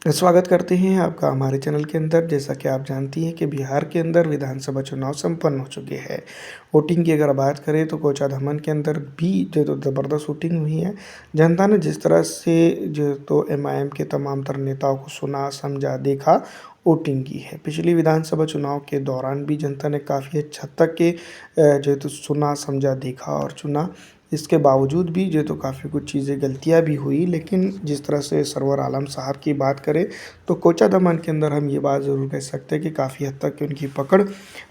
स्वागत करते हैं आपका हमारे चैनल के अंदर। जैसा कि आप जानती हैं कि बिहार के अंदर विधानसभा चुनाव संपन्न हो चुके हैं। वोटिंग की अगर बात करें तो कोचाधामन के अंदर भी जो तो ज़बरदस्त वोटिंग हुई है। जनता ने जिस तरह से जो तो एमआईएम के तमाम तर नेताओं को सुना, समझा, देखा, वोटिंग की है। पिछली विधानसभा चुनाव के दौरान भी जनता ने काफ़ी हद तक के जो तो सुना, समझा, देखा और चुना। इसके बावजूद भी जो तो काफ़ी कुछ चीज़ें गलतियाँ भी हुई, लेकिन जिस तरह से सरवर आलम साहब की बात करें तो कोचाधामन के अंदर हम ये बात ज़रूर कह सकते हैं कि काफ़ी हद तक उनकी पकड़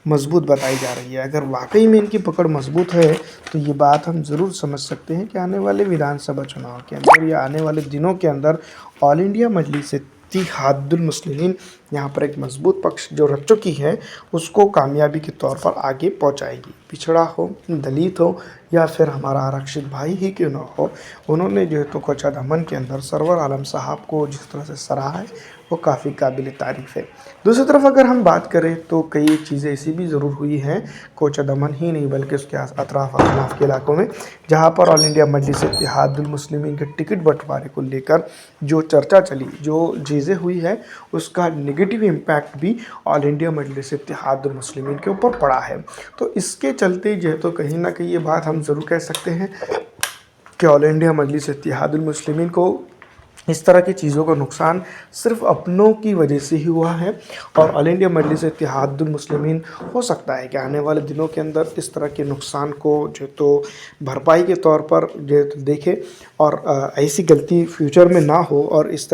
मजबूत बताई जा रही है। अगर वाकई में इनकी पकड़ मजबूत है तो ये बात हम ज़रूर समझ सकते हैं कि आने वाले विधानसभा चुनाव के अंदर या आने वाले दिनों के अंदर ऑल इंडिया मजलिस इत्तेहादुल मुस्लिमीन यहाँ पर एक मजबूत पक्ष जो रच चुकी है उसको कामयाबी के तौर पर आगे पहुँचाएगी। पिछड़ा हो, दलित हो या फिर हमारा आरक्षित भाई ही क्यों ना हो, उन्होंने जो है तो कोचाधामन के अंदर सरवर आलम साहब को जिस तरह से सराहा है वो काफ़ी काबिल तारीफ़ है। दूसरी तरफ अगर हम बात करें तो कई चीज़ें ऐसी भी ज़रूर हुई हैं कोचाधामन ही नहीं बल्कि उसके अतराफ़ अखनाफ़ के इलाकों में, जहाँ पर ऑल इंडिया मजलिस इत्तेहादुल मुस्लिमीन के टिकट बंटवारे को लेकर जो चर्चा चली, जो चीज़ें हुई है, उसका नेगेटिव इम्पैक्ट भी ऑल इंडिया मजलिस इत्तेहादुल मुस्लिमीन के ऊपर पड़ा है। तो इसके चलते जो है तो कहीं ना कहीं ये बात हम ज़रूर कह सकते हैं कि ऑल इंडिया मजलिस इत्तेहादुल मुस्लिमीन को इस तरह की चीज़ों का नुकसान सिर्फ अपनों की वजह से ही हुआ है। और ऑल इंडिया मजलिस इत्तेहादुल मुस्लिमीन हो सकता है कि आने वाले दिनों के अंदर इस तरह के नुकसान को जो तो भरपाई के तौर पर जो तो देखे और ऐसी गलती फ्यूचर में ना हो, और इस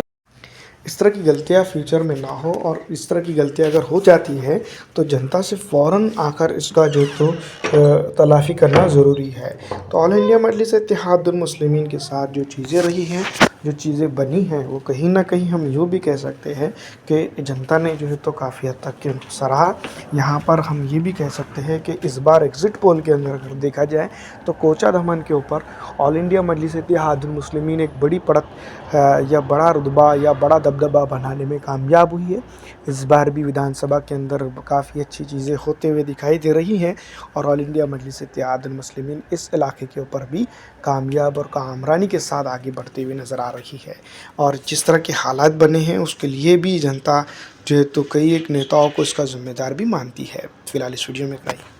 तरह की गलतियाँ फ्यूचर में ना हो। और इस तरह की गलतियाँ अगर हो जाती है तो जनता से फ़ौरन आकर इसका जो तो तलाफ़ी करना ज़रूरी है। तो ऑल इंडिया मजलिस इत्तेहादुल मुस्लिमीन के साथ जो चीज़ें रही हैं, जो चीज़ें बनी हैं, वो कहीं न कहीं हम यूँ भी कह सकते हैं कि जनता ने जो है तो काफ़ी हद तक के उनको सराहा। यहाँ पर हम ये भी कह सकते हैं कि इस बार एग्ज़िट पोल के अंदर अगर देखा जाए तो कोचाधामन के ऊपर ऑल इंडिया मजलिस इत्तेहादुल मुस्लिमीन एक बड़ी बढ़त या बड़ा रुतबा या बड़ा दबदबा बनाने में कामयाब हुई है। इस बार भी विधानसभा के अंदर काफ़ी अच्छी चीज़ें होते हुए दिखाई दे रही हैं और ऑल इंडिया मजलिस इत्तेहादुल मुस्लिमीन इस इलाके के ऊपर भी कामयाब और कामरानी के साथ आगे बढ़ते हुए नज़र आ रही है। और जिस तरह के हालात बने हैं उसके लिए भी जनता जो है तो कई एक नेताओं को इसका ज़िम्मेदार भी मानती है। फ़िलहाल इस वीडियो में इतना ही।